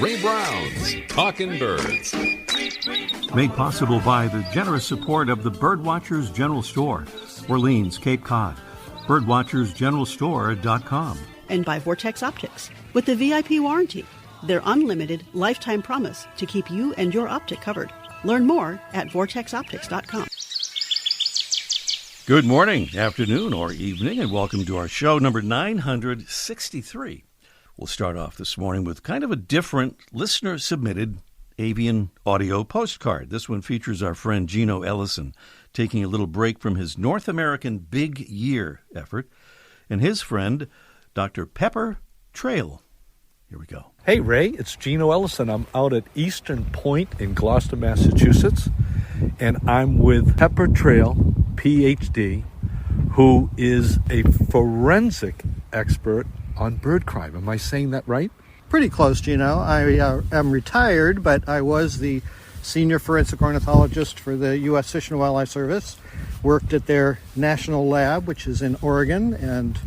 Ray Brown's Talkin' Birds. Made possible by the generous support of the Birdwatchers General Store, Orleans, Cape Cod. Birdwatchersgeneralstore.com. And by Vortex Optics, with the VIP warranty, their unlimited lifetime promise to keep you and your optic covered. Learn more at vortexoptics.com. Good morning, afternoon, or evening, and welcome to our show number 963. We'll start off this morning with kind of a different listener-submitted avian audio postcard. This one features our friend Gino Ellison taking a little break from his North American Big Year effort, and his friend, Dr. Pepper Trail. Here we go. Hey, Ray, it's Gino Ellison. I'm out at Eastern Point in Gloucester, Massachusetts, and I'm with Pepper Trail, Ph.D., who is a forensic expert on bird crime. Am I saying that right? Pretty close, Gino. I am retired, but I was the senior forensic ornithologist for the U.S. Fish and Wildlife Service. Worked at their national lab, which is in Oregon, and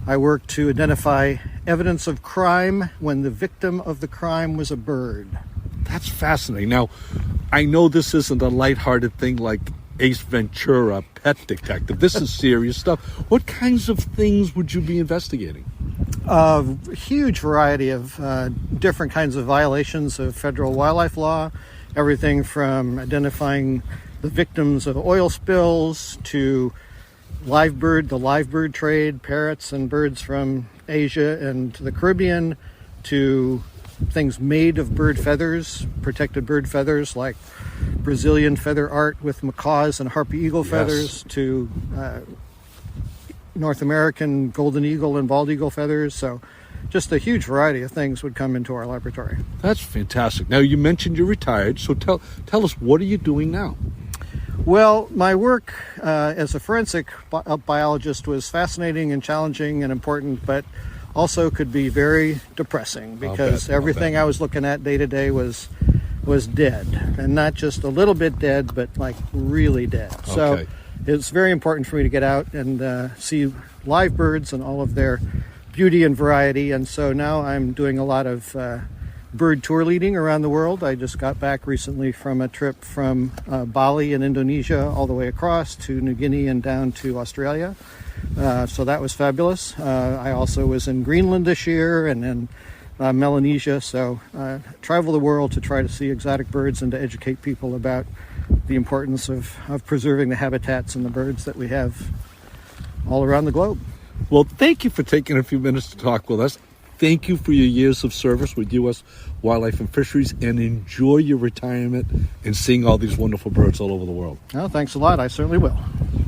I worked to identify evidence of crime when the victim of the crime was a bird. That's fascinating. Now, I know this isn't a lighthearted thing like Ace Ventura, Pet Detective. This is serious stuff. What kinds of things would you be investigating? A huge variety of different kinds of violations of federal wildlife law. Everything from identifying the victims of oil spills to the live bird trade, parrots and birds from Asia and the Caribbean, to things made of bird feathers, protected bird feathers like Brazilian feather art with macaws and harpy eagle feathers, to North American golden eagle and bald eagle feathers. So just a huge variety of things would come into our laboratory. That's fantastic. Now, you mentioned you're retired, so tell us, what are you doing now? Well, my work as a forensic biologist was fascinating and challenging and important, but also could be very depressing because everything I was looking at day to day was dead, and not just a little bit dead, but like really dead. Okay. So it's very important for me to get out and see live birds and all of their beauty and variety. And so now I'm doing a lot of bird tour leading around the world. I just got back recently from a trip from Bali in Indonesia all the way across to New Guinea and down to Australia. So that was fabulous. I also was in Greenland this year and in Melanesia. So travel the world to try to see exotic birds and to educate people about the importance of preserving the habitats and the birds that we have all around the globe. Well, thank you for taking a few minutes to talk with us. Thank you for your years of service with U.S. Wildlife and Fisheries, and enjoy your retirement and seeing all these wonderful birds all over the world. Oh, thanks a lot. I certainly will.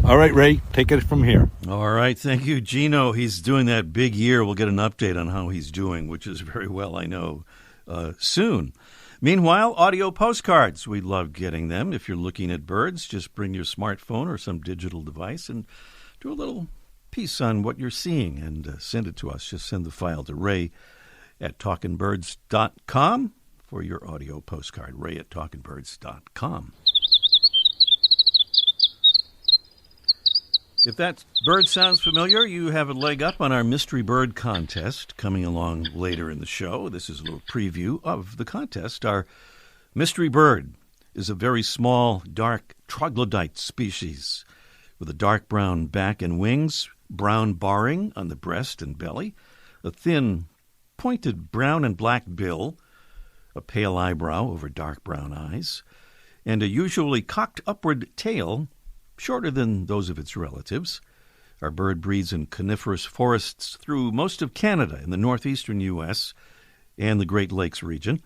All right, Ray, take it from here. All right. Thank you, Gino. He's doing that big year. We'll get an update on how he's doing, which is very well, I know, soon. Meanwhile, audio postcards. We love getting them. If you're looking at birds, just bring your smartphone or some digital device and do a little piece on what you're seeing and send it to us. Just send the file to ray@talkinbirds.com for your audio postcard, ray@talkinbirds.com. If that bird sounds familiar, you have a leg up on our Mystery Bird Contest coming along later in the show. This is a little preview of the contest. Our mystery bird is a very small, dark troglodyte species with a dark brown back and wings, brown barring on the breast and belly, a thin, pointed brown and black bill, a pale eyebrow over dark brown eyes, and a usually cocked upward tail, shorter than those of its relatives. Our bird breeds in coniferous forests through most of Canada in the northeastern U.S. and the Great Lakes region,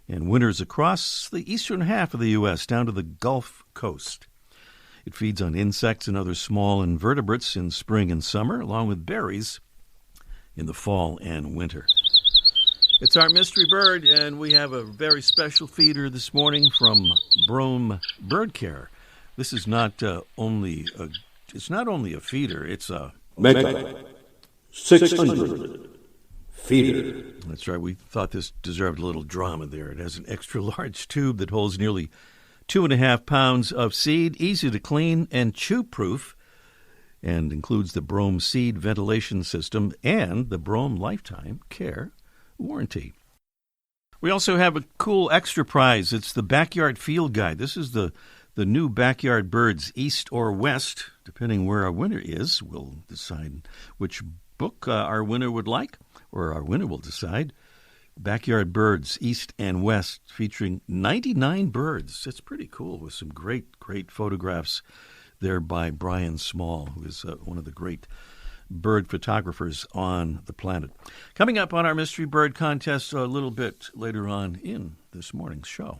and winters across the eastern half of the U.S. down to the Gulf Coast. It feeds on insects and other small invertebrates in spring and summer, along with berries in the fall and winter. It's our mystery bird, and we have a very special feeder this morning from Brome Bird Care. This is not only a feeder; it's a Mega 600 feeder. That's right. We thought this deserved a little drama there. It has an extra large tube that holds nearly 2.5 pounds of seed, easy to clean and chew-proof, and includes the Brome seed ventilation system and the Brome lifetime care warranty. We also have a cool extra prize. It's the Backyard Field Guide. This is the new Backyard Birds, East or West, depending where our winner is. We'll decide which book our winner would like, or our winner will decide. Backyard Birds, East and West, featuring 99 birds. It's pretty cool with some great photographs there by Brian Small, who is one of the great bird photographers on the planet. Coming up on our Mystery Bird Contest a little bit later on in this morning's show.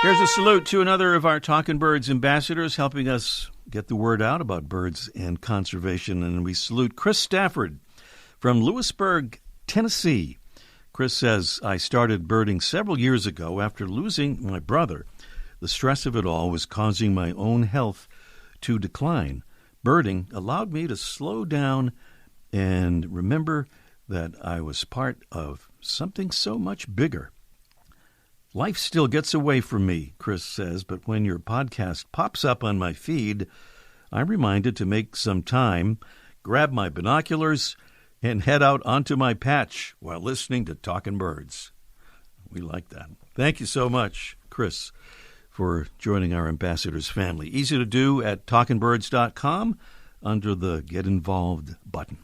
Here's a salute to another of our Talkin' Birds ambassadors helping us get the word out about birds and conservation. And we salute Chris Stafford from Lewisburg, Tennessee. Chris says, I started birding several years ago after losing my brother. The stress of it all was causing my own health to decline. Birding allowed me to slow down and remember that I was part of something so much bigger. Life still gets away from me, Chris says, but when your podcast pops up on my feed, I'm reminded to make some time, grab my binoculars, and head out onto my patch while listening to Talkin' Birds. We like that. Thank you so much, Chris, for joining our ambassadors family. Easy to do at talkinbirds.com under the Get Involved button.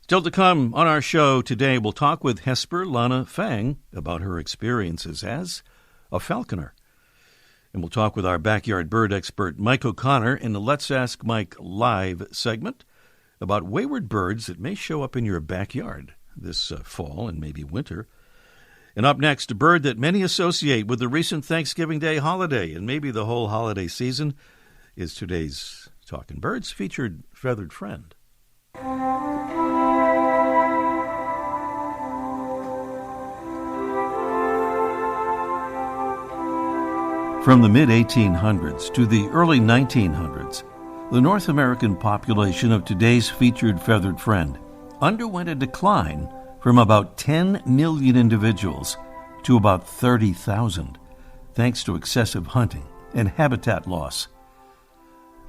Still to come on our show today, we'll talk with Hesper Lana Fang about her experiences as a falconer. And we'll talk with our backyard bird expert, Mike O'Connor, in the Let's Ask Mike Live segment about wayward birds that may show up in your backyard this fall and maybe winter. And up next, a bird that many associate with the recent Thanksgiving Day holiday and maybe the whole holiday season is today's Talkin' Birds featured feathered friend. From the mid-1800s to the early 1900s, the North American population of today's featured feathered friend underwent a decline from about 10 million individuals to about 30,000, thanks to excessive hunting and habitat loss.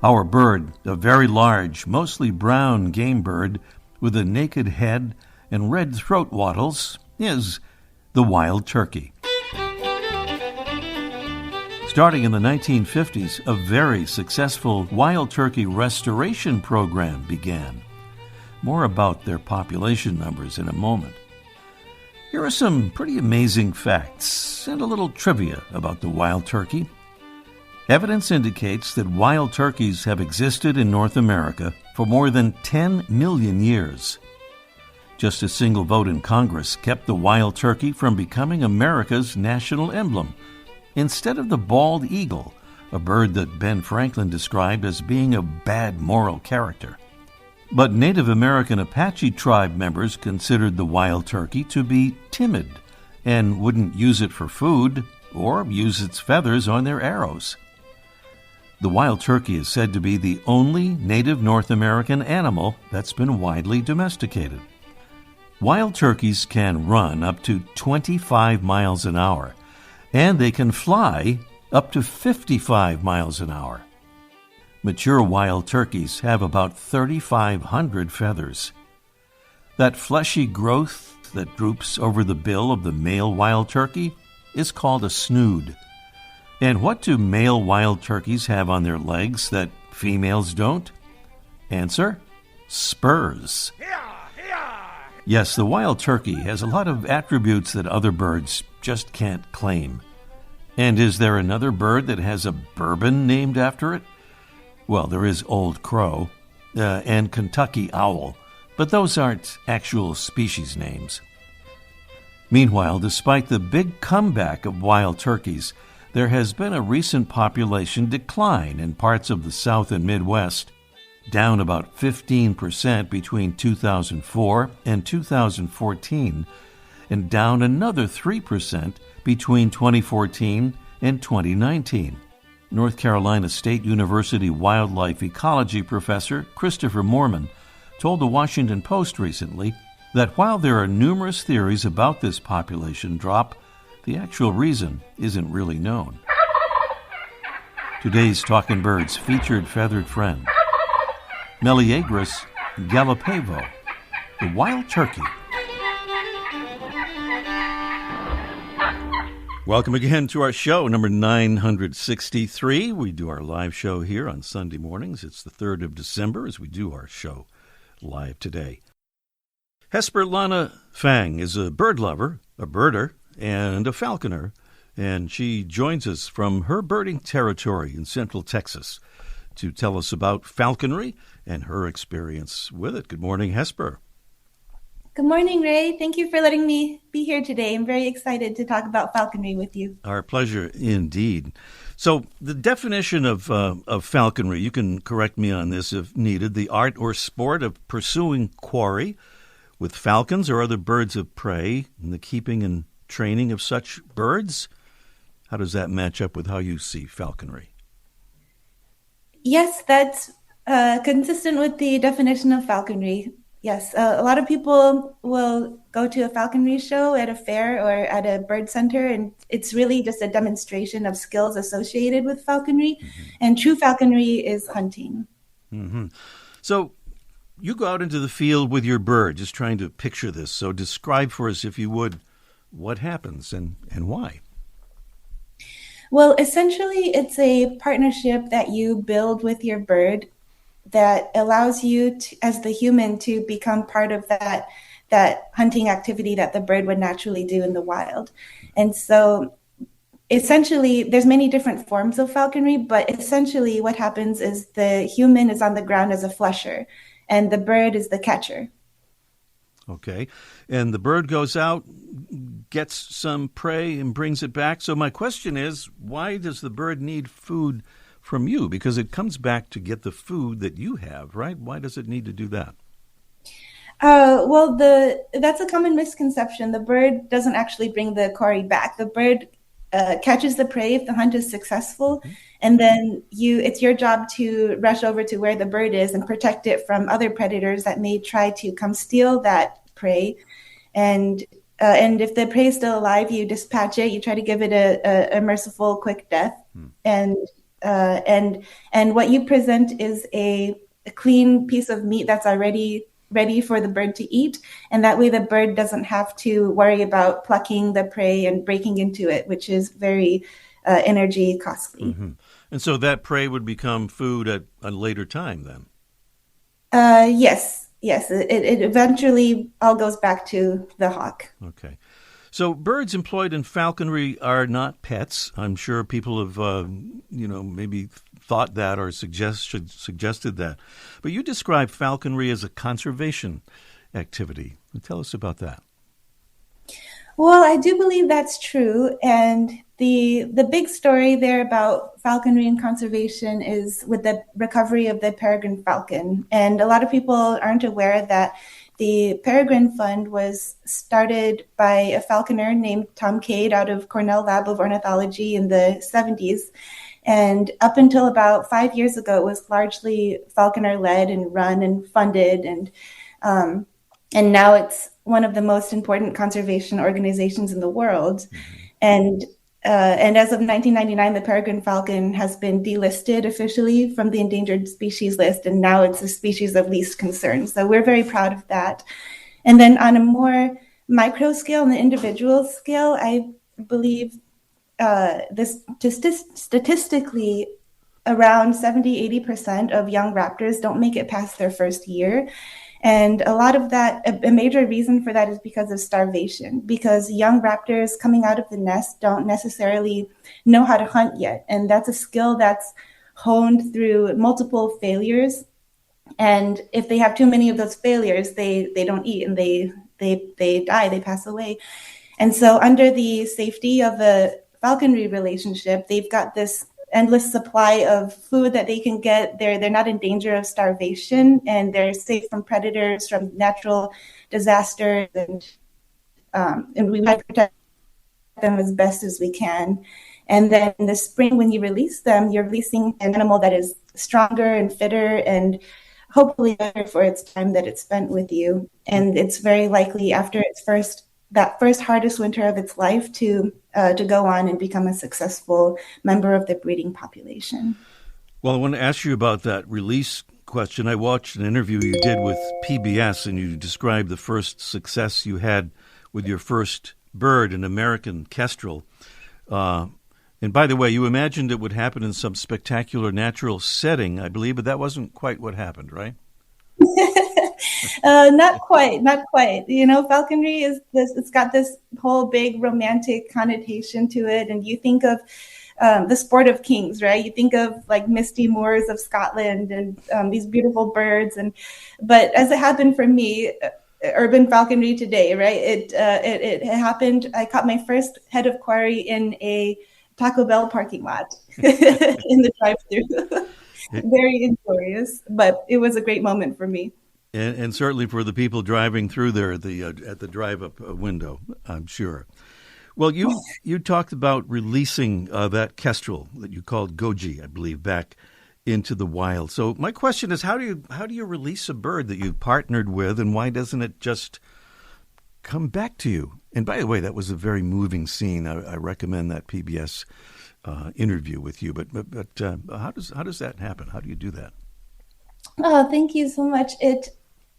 Our bird, a very large, mostly brown game bird with a naked head and red throat wattles, is the wild turkey. Starting in the 1950s, a very successful wild turkey restoration program began. More about their population numbers in a moment. Here are some pretty amazing facts and a little trivia about the wild turkey. Evidence indicates that wild turkeys have existed in North America for more than 10 million years. Just a single vote in Congress kept the wild turkey from becoming America's national emblem, instead of the bald eagle, a bird that Ben Franklin described as being a bad moral character. But Native American Apache tribe members considered the wild turkey to be timid and wouldn't use it for food or use its feathers on their arrows. The wild turkey is said to be the only native North American animal that's been widely domesticated. Wild turkeys can run up to 25 miles an hour, and they can fly up to 55 miles an hour. Mature wild turkeys have about 3,500 feathers. That fleshy growth that droops over the bill of the male wild turkey is called a snood. And what do male wild turkeys have on their legs that females don't? Answer: spurs. Yes, the wild turkey has a lot of attributes that other birds just can't claim. And is there another bird that has a bourbon named after it? Well, there is Old Crow and Kentucky Owl, but those aren't actual species names. Meanwhile, despite the big comeback of wild turkeys, there has been a recent population decline in parts of the South and Midwest, down about 15% between 2004 and 2014, and down another 3% between 2014 and 2019. North Carolina State University wildlife ecology professor Christopher Moorman told the Washington Post recently that while there are numerous theories about this population drop, the actual reason isn't really known. Today's Talkin' Birds featured feathered friend, Meleagris gallopavo. the wild turkey. Welcome again to our show, number 963. We do our live show here on Sunday mornings. It's the 3rd of December as we do our show live today. Hesper Lana Fang is a bird lover, a birder, and a falconer, and she joins us from her birding territory in Central Texas to tell us about falconry and her experience with it. Good morning, Hesper. Good morning, Ray. Thank you for letting me be here today. I'm very excited to talk about falconry with you. Our pleasure indeed. So the definition of falconry, you can correct me on this if needed, the art or sport of pursuing quarry with falcons or other birds of prey and the keeping and training of such birds. How does that match up with how you see falconry? Yes, that's consistent with the definition of falconry. Yes, a lot of people will go to a falconry show at a fair or at a bird center, and it's really just a demonstration of skills associated with falconry. Mm-hmm. And true falconry is hunting. Mm-hmm. So you go out into the field with your bird, just trying to picture this. So describe for us, if you would, what happens and why. Well, essentially, it's a partnership that you build with your bird that allows you to, as the human, to become part of that hunting activity that the bird would naturally do in the wild. And so essentially, there's many different forms of falconry, but essentially what happens is the human is on the ground as a flusher, and the bird is the catcher. Okay. And the bird goes out, gets some prey, and brings it back. So my question is, why does the bird need food from you? Because it comes back to get the food that you have, right? Why does it need to do that? Well, that's a common misconception. The bird doesn't actually bring the quarry back. The bird catches the prey if the hunt is successful, mm-hmm. and then it's your job to rush over to where the bird is and protect it from other predators that may try to come steal that prey. And if the prey is still alive, you dispatch it. You try to give it a merciful, quick death, and what you present is a clean piece of meat that's already ready for the bird to eat, and that way the bird doesn't have to worry about plucking the prey and breaking into it, which is very energy costly. Mm-hmm. And so that prey would become food at a later time then? Yes. It eventually all goes back to the hawk. Okay. So birds employed in falconry are not pets. I'm sure people have, maybe thought that or suggested that. But you describe falconry as a conservation activity. Tell us about that. Well, I do believe that's true. And the big story there about falconry and conservation is with the recovery of the peregrine falcon. And a lot of people aren't aware that the Peregrine Fund was started by a falconer named Tom Cade out of Cornell Lab of Ornithology in the 70s. And up until about 5 years ago, it was largely falconer-led and run and funded. And now it's one of the most important conservation organizations in the world. Mm-hmm. And as of 1999, the peregrine falcon has been delisted officially from the endangered species list, and now it's a species of least concern. So we're very proud of that. And then on a more micro scale, on the individual scale, I believe statistically, around 70-80% of young raptors don't make it past their first year. And a lot of that, a major reason for that is because of starvation, because young raptors coming out of the nest don't necessarily know how to hunt yet. And that's a skill that's honed through multiple failures. And if they have too many of those failures, they don't eat and they die, they pass away. And so under the safety of the falconry relationship, they've got this endless supply of food that they can get. They're not in danger of starvation, and they're safe from predators, from natural disasters, and we try to protect them as best as we can. And then in the spring, when you release them, you're releasing an animal that is stronger and fitter and hopefully better for its time that it's spent with you. And it's very likely after that first hardest winter of its life to go on and become a successful member of the breeding population. Well, I want to ask you about that release question. I watched an interview you did with PBS, and you described the first success you had with your first bird, an American kestrel. And by the way, you imagined it would happen in some spectacular natural setting, I believe, but that wasn't quite what happened, right? Not quite. Falconry is this. It's got this whole big romantic connotation to it, and you think of the sport of kings, right? You think of like misty moors of Scotland and these beautiful birds, but as it happened for me, urban falconry today, right? It happened. I caught my first head of quarry in a Taco Bell parking lot in the drive-thru. Very inglorious, but it was a great moment for me. And certainly for the people driving through there at the drive-up window, I'm sure. Well, you talked about releasing that kestrel that you called Goji, I believe, back into the wild. So my question is, how do you release a bird that you partnered with, and why doesn't it just come back to you? And by the way, that was a very moving scene. I recommend that PBS interview with you. But how does that happen? How do you do that? Oh, thank you so much.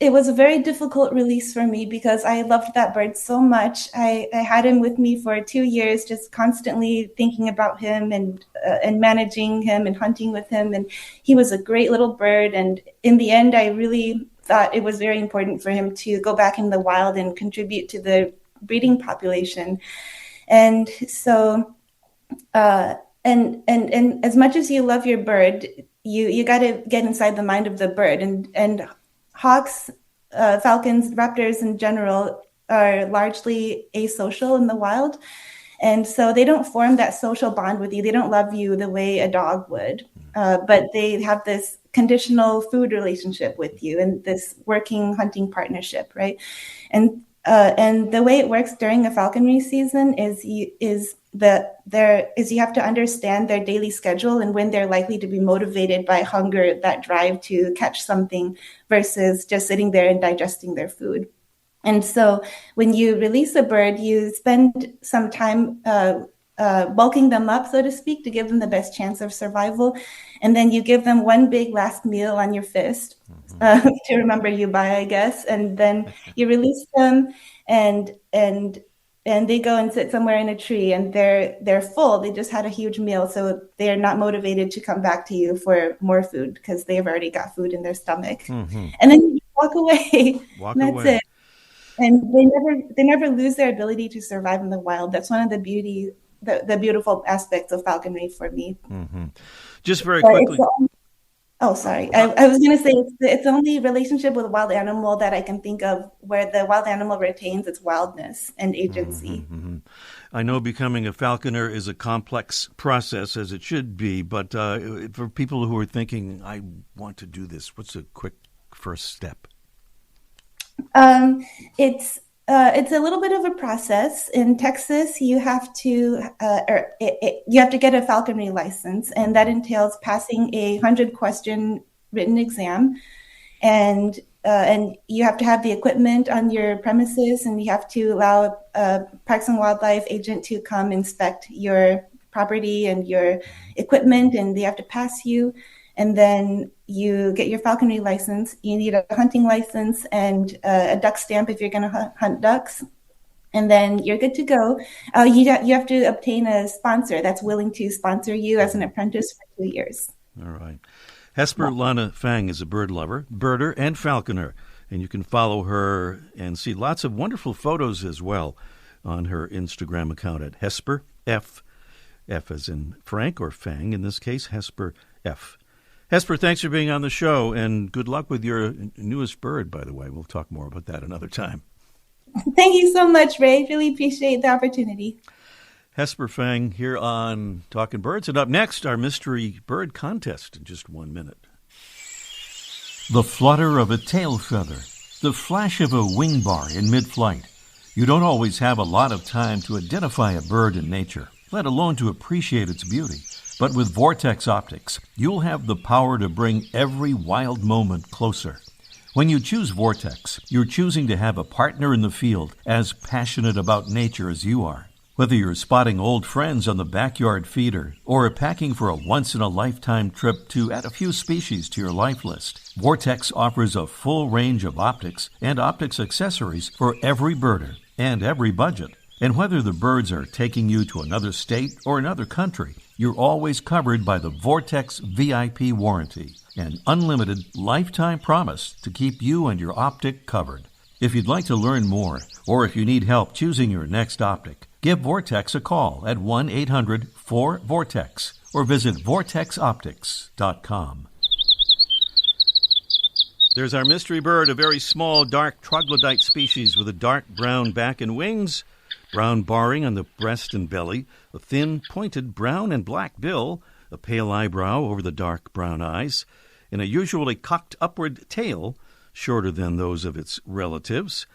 It was a very difficult release for me because I loved that bird so much. I had him with me for 2 years, just constantly thinking about him and managing him and hunting with him. And he was a great little bird. And in the end, I really thought it was very important for him to go back in the wild and contribute to the breeding population. And so, and as much as you love your bird, you got to get inside the mind of the bird. And hawks, falcons, raptors in general are largely asocial in the wild. And so they don't form that social bond with you. They don't love you the way a dog would, but they have this conditional food relationship with you and this working hunting partnership, right? And the way it works during a falconry season is you have to understand their daily schedule and when they're likely to be motivated by hunger, that drive to catch something, versus just sitting there and digesting their food. And so when you release a bird, you spend some time bulking them up, so to speak, to give them the best chance of survival. And then you give them one big last meal on your fist to remember you by, I guess. And then you release them and they go and sit somewhere in a tree, and they're full. They just had a huge meal, so they're not motivated to come back to you for more food because they've already got food in their stomach. Mm-hmm. And then you walk away. That's it. And they never lose their ability to survive in the wild. That's one of the beautiful aspects of falconry for me. Mm-hmm. Just very quickly. Sorry. I was going to say it's the only relationship with a wild animal that I can think of where the wild animal retains its wildness and agency. Mm-hmm, mm-hmm. I know becoming a falconer is a complex process, as it should be, but for people who are thinking, I want to do this, what's a quick first step? It's a little bit of a process. In Texas, you have to get a falconry license, and that entails passing a 100-question written exam, and you have to have the equipment on your premises, and you have to allow a Parks and Wildlife agent to come inspect your property and your equipment, and they have to pass you. And then you get your falconry license. You need a hunting license and a duck stamp if you're going to hunt ducks. And then you're good to go. You have to obtain a sponsor that's willing to sponsor you as an apprentice for 2 years. All right. Hesper Lana Fang is a bird lover, birder, and falconer. And you can follow her and see lots of wonderful photos as well on her Instagram account at Hesper F as in Frank, or Fang in this case, Hesper F. Hesper, thanks for being on the show, and good luck with your newest bird, by the way. We'll talk more about that another time. Thank you so much, Ray. Really appreciate the opportunity. Hesper Fang here on Talking Birds. And up next, our mystery bird contest in just 1 minute. The flutter of a tail feather, the flash of a wing bar in mid-flight. You don't always have a lot of time to identify a bird in nature, let alone to appreciate its beauty. But with Vortex Optics, you'll have the power to bring every wild moment closer. When you choose Vortex, you're choosing to have a partner in the field as passionate about nature as you are. Whether you're spotting old friends on the backyard feeder or packing for a once-in-a-lifetime trip to add a few species to your life list, Vortex offers a full range of optics and optics accessories for every birder and every budget. And whether the birds are taking you to another state or another country, you're always covered by the Vortex VIP warranty, an unlimited lifetime promise to keep you and your optic covered. If you'd like to learn more, or if you need help choosing your next optic, give Vortex a call at 1-800-4VORTEX or visit vortexoptics.com. There's our mystery bird, a very small, dark troglodyte species with a dark brown back and wings, brown barring on the breast and belly, a thin, pointed brown and black bill, a pale eyebrow over the dark brown eyes, and a usually cocked upward tail, shorter than those of its relatives.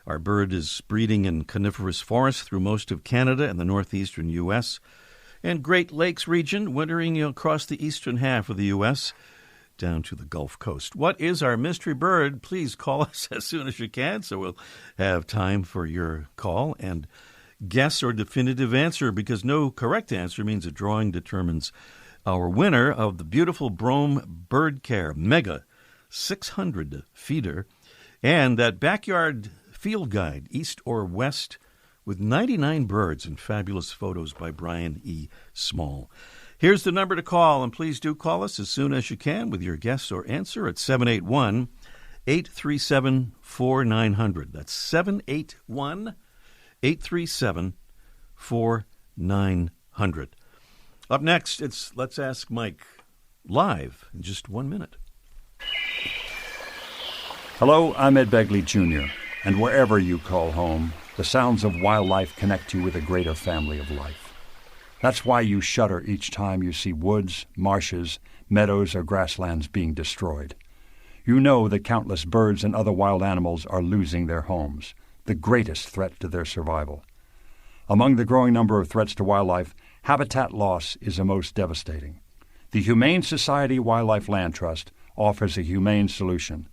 Our bird is breeding in coniferous forests through most of Canada and the northeastern U.S., and Great Lakes region, wintering across the eastern half of the U.S., down to the Gulf Coast. What is our mystery bird? Please call us as soon as you can, so we'll have time for your call and guess or definitive answer, because no correct answer means a drawing determines our winner of the beautiful Brome Bird Care Mega 600 feeder and that backyard field guide, east or west, with 99 birds and fabulous photos by Brian E. Small. Here's the number to call, and please do call us as soon as you can with your guess or answer at 781-837-4900. That's 781-837-4900. Up next, it's Let's Ask Mike, live in just 1 minute. Hello, I'm Ed Begley Jr., and wherever you call home, the sounds of wildlife connect you with a greater family of life. That's why you shudder each time you see woods, marshes, meadows, or grasslands being destroyed. You know that countless birds and other wild animals are losing their homes, the greatest threat to their survival. Among the growing number of threats to wildlife, habitat loss is the most devastating. The Humane Society Wildlife Land Trust offers a humane solution,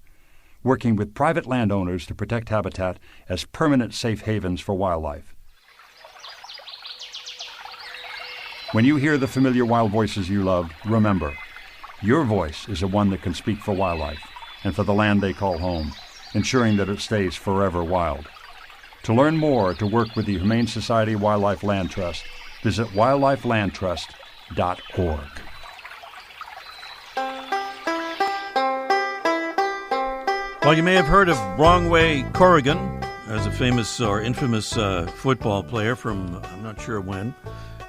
working with private landowners to protect habitat as permanent safe havens for wildlife. When you hear the familiar wild voices you love, remember, your voice is the one that can speak for wildlife and for the land they call home, ensuring that it stays forever wild. To learn more or to work with the Humane Society Wildlife Land Trust, visit wildlifelandtrust.org. Well, you may have heard of Wrong Way Corrigan as a famous or infamous football player from I'm not sure when.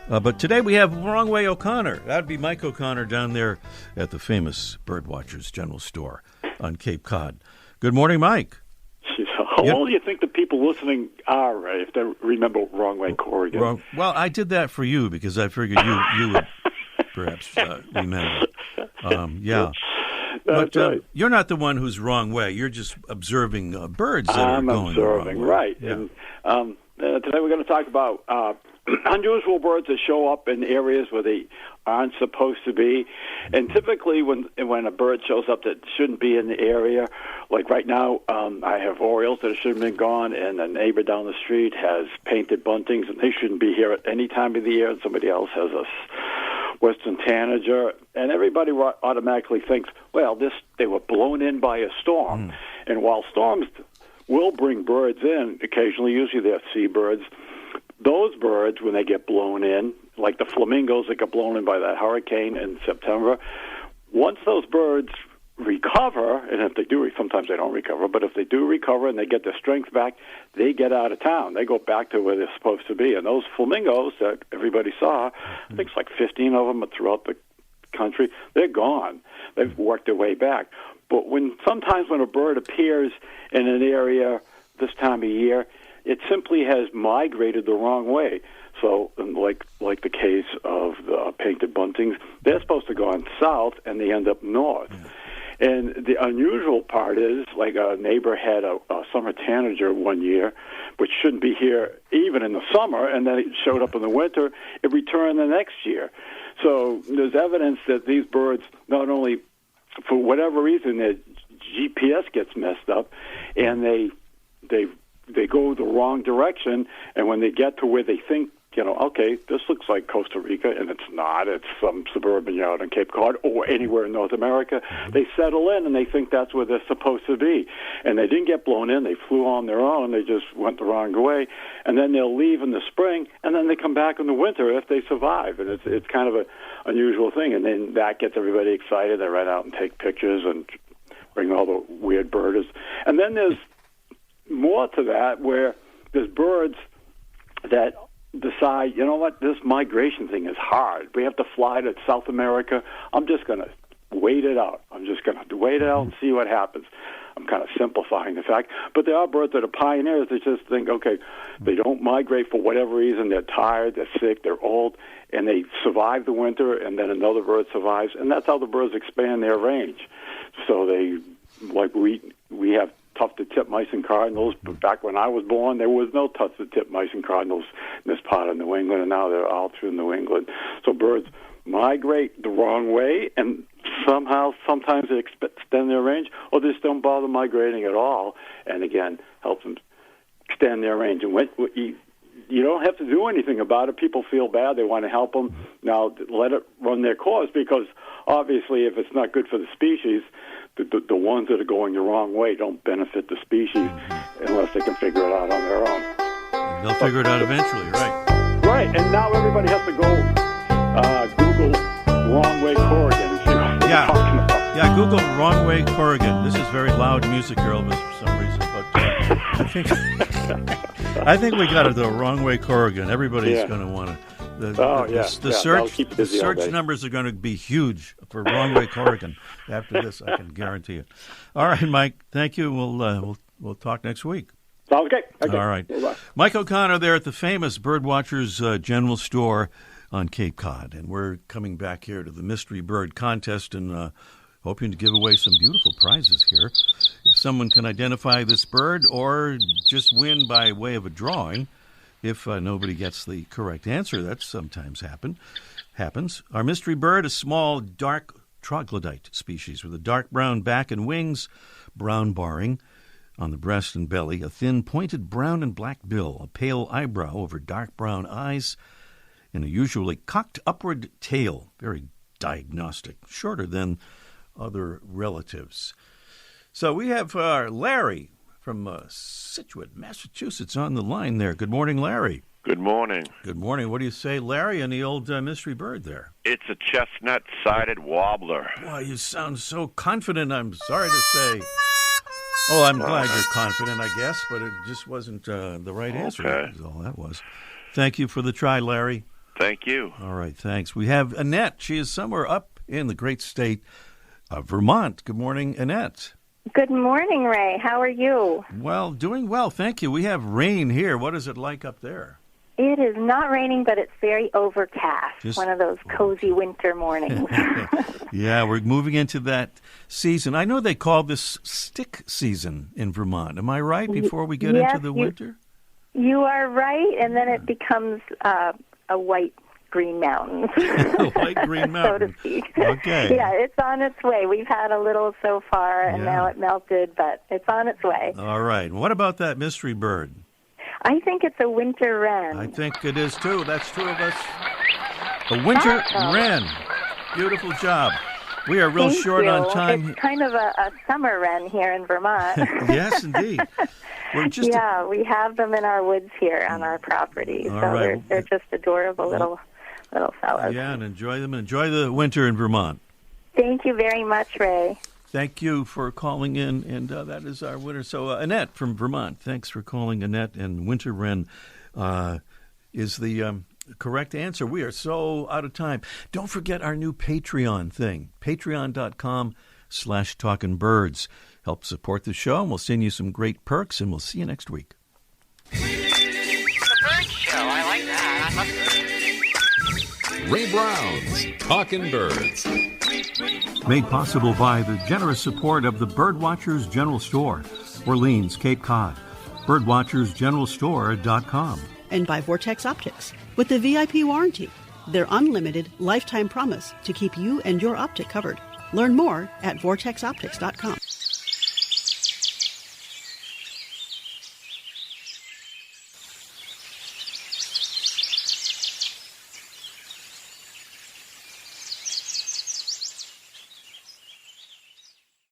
But today we have Wrong Way O'Connor. That'd be Mike O'Connor down there at the famous Birdwatchers General Store on Cape Cod. Good morning, Mike. How old do you think the people listening are, if they remember Wrong Way Corrigan? Well, I did that for you because I figured you would perhaps remember. Yeah. But right. You're not the one who's wrong way. You're just observing birds that are going the wrong way. Right. Yeah. And today we're going to talk about unusual birds that show up in areas where they aren't supposed to be. And typically when a bird shows up that shouldn't be in the area, like right now I have orioles that shouldn't have been gone, and a neighbor down the street has painted buntings, and they shouldn't be here at any time of the year, and somebody else has a western tanager, and everybody automatically thinks, well, they were blown in by a storm. And while storms will bring birds in, occasionally, usually they're seabirds, those birds, when they get blown in, like the flamingos that got blown in by that hurricane in September, once those birds recover, and if they do, sometimes they don't recover, but if they do recover and they get their strength back, they get out of town. They go back to where they're supposed to be. And those flamingos that everybody saw, I think it's like 15 of them throughout the country, they're gone. They've worked their way back. But sometimes when a bird appears in an area this time of year, it simply has migrated the wrong way. So, like the case of the painted buntings, they're supposed to go on south, and they end up north. And the unusual part is, like a neighbor had a summer tanager one year, which shouldn't be here even in the summer, and then it showed up in the winter. It returned the next year. So there's evidence that these birds, not only for whatever reason, their GPS gets messed up, and they go the wrong direction, and when they get to where they think okay, this looks like Costa Rica, and it's not. It's some suburban yard on Cape Cod or anywhere in North America. They settle in, and they think that's where they're supposed to be. And they didn't get blown in. They flew on their own. They just went the wrong way. And then they'll leave in the spring, and then they come back in the winter if they survive. And it's kind of an unusual thing. And then that gets everybody excited. They run out and take pictures and bring all the weird birders. And then there's more to that, where there's birds that decide, this migration thing is hard. We have to fly to South America. I'm just going to wait it out. I'm just going to wait it out and see what happens. I'm kind of simplifying the fact. But there are birds that are pioneers that just think, okay, they don't migrate for whatever reason. They're tired, they're sick, they're old, and they survive the winter, and then another bird survives. And that's how the birds expand their range. So we have tufted titmice and cardinals, but back when I was born, there was no tufted titmice and cardinals in this part of New England, and now they're all through New England. So birds migrate the wrong way, and sometimes they extend their range, or they just don't bother migrating at all, and again, helps them extend their range. And you don't have to do anything about it. People feel bad. They want to help them. Now, let it run their course, because obviously if it's not good for the species, the ones that are going the wrong way don't benefit the species unless they can figure it out on their own. They'll figure it out eventually, right? Right, and now everybody has to go Google Wrong Way Corrigan and see what they're talking about. Yeah, Google Wrong Way Corrigan. This is very loud music here, Elvis, for some reason, but I think we got it, the Wrong Way Corrigan. Everybody's going to want to. The search numbers are going to be huge for Wrong Way Corrigan after this. I can guarantee it. All right, Mike. Thank you. We'll talk next week. Sounds good. Okay. All right. Bye-bye. Mike O'Connor there at the famous Birdwatchers General Store on Cape Cod, and we're coming back here to the Mystery Bird Contest and hoping to give away some beautiful prizes here. If someone can identify this bird or just win by way of a drawing, if nobody gets the correct answer, that sometimes happens. Our mystery bird, a small, dark troglodyte species with a dark brown back and wings, brown barring on the breast and belly, a thin, pointed brown and black bill, a pale eyebrow over dark brown eyes, and a usually cocked upward tail, very diagnostic, shorter than other relatives. So we have Larry from Scituate, Massachusetts, on the line there. Good morning, Larry. Good morning. Good morning. What do you say, Larry, and the old mystery bird there? It's a chestnut-sided warbler. Why, you sound so confident, I'm sorry to say. Oh, I'm glad you're confident, I guess, but it just wasn't the right answer. Okay. That's all that was. Thank you for the try, Larry. Thank you. All right, thanks. We have Annette. She is somewhere up in the great state of Vermont. Good morning, Annette. Good morning, Ray. How are you? Well, doing well, thank you. We have rain here. What is it like up there? It is not raining, but it's very overcast. One of those cozy winter mornings. Yeah, we're moving into that season. I know they call this stick season in Vermont. Am I right, before we get into the winter? You are right, and then it becomes a white green mountain. White-green mountain. So to speak. Okay. Yeah, it's on its way. We've had a little so far, and now it melted, but it's on its way. All right. What about that mystery bird? I think it's a winter wren. I think it is, too. That's two of us. A winter wren. Beautiful job. We are real short on time. It's kind of a summer wren here in Vermont. Yes, indeed. We have them in our woods here on our property. They're just adorable little fellows. Yeah, and enjoy them. Enjoy the winter in Vermont. Thank you very much, Ray. Thank you for calling in, and that is our winner. So, Annette from Vermont, thanks for calling, Annette, and winter wren is the correct answer. We are so out of time. Don't forget our new Patreon thing, patreon.com/talkingbirds. Help support the show, and we'll send you some great perks, and we'll see you next week. The Bird Show, I like that. I love it. Ray Brown's Talking Birds. Made possible by the generous support of the Birdwatchers General Store, Orleans, Cape Cod. Birdwatchersgeneralstore.com. And by Vortex Optics, with the VIP warranty, their unlimited lifetime promise to keep you and your optic covered. Learn more at vortexoptics.com.